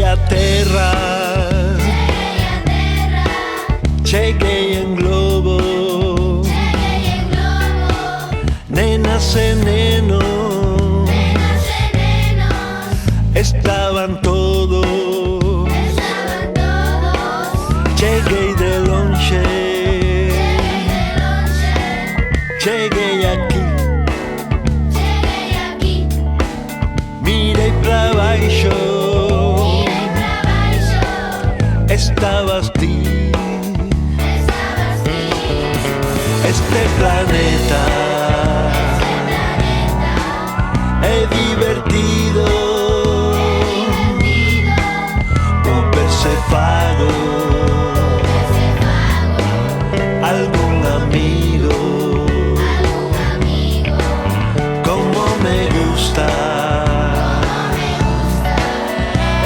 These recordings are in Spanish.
a terra, cheguei em globo, nenas e nenos, estaban todos, cheguei de longe, cheguei aqui, mirei pra baixo, estabas ti. Este planeta é divertido, Uber se pago, algún amigo, como me gusta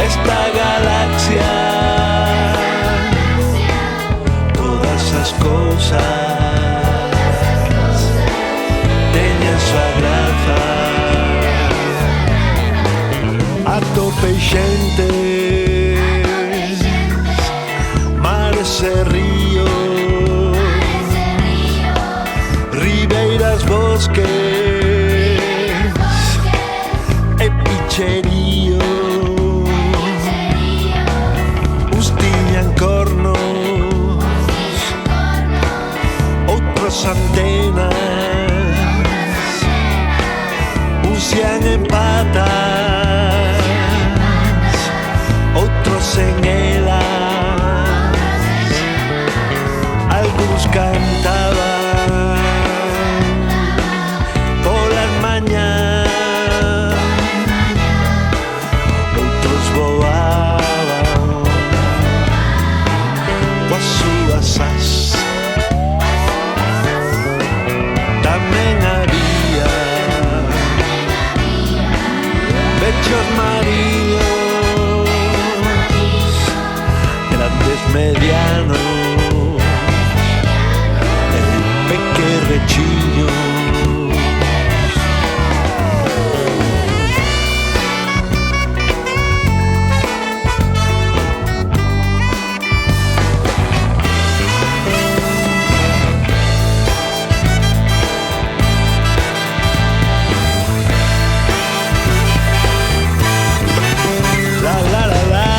esta galaxia, todas esas cosas atopei xentes, mares e ríos, ribeiras, bosques e picheríos. Uns tiñan cornos, outros antenas, uns ian en patas, otros en elas, algunos cantaban por las mañanas, otros voaban coas súas asas. Tamén había pechos marinos, mediano, pequerrechinho. La la la la.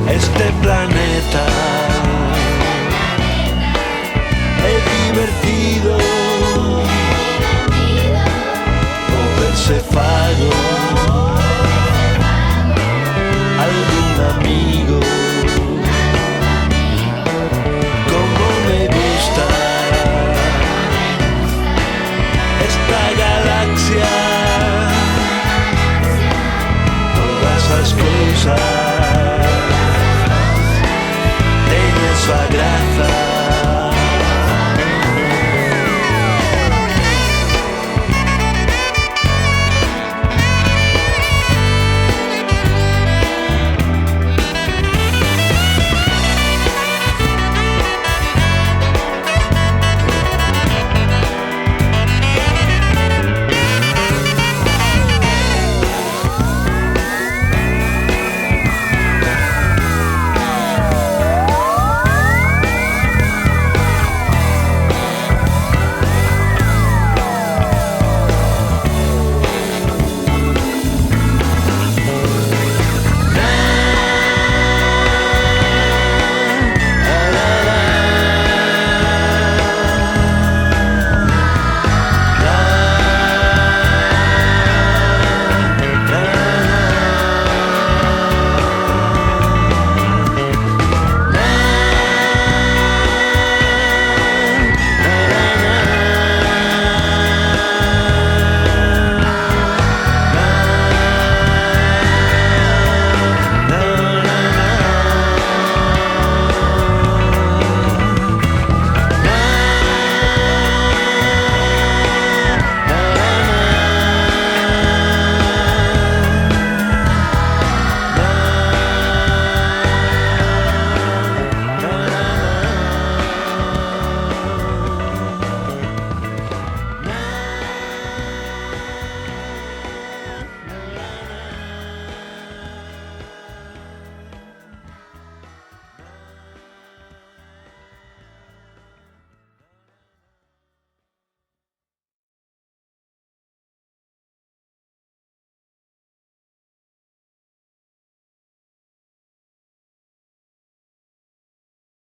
Este planeta es divertido, moverse fado, algún amigo, como me gusta esta galaxia, todas las cosas. Sua graça.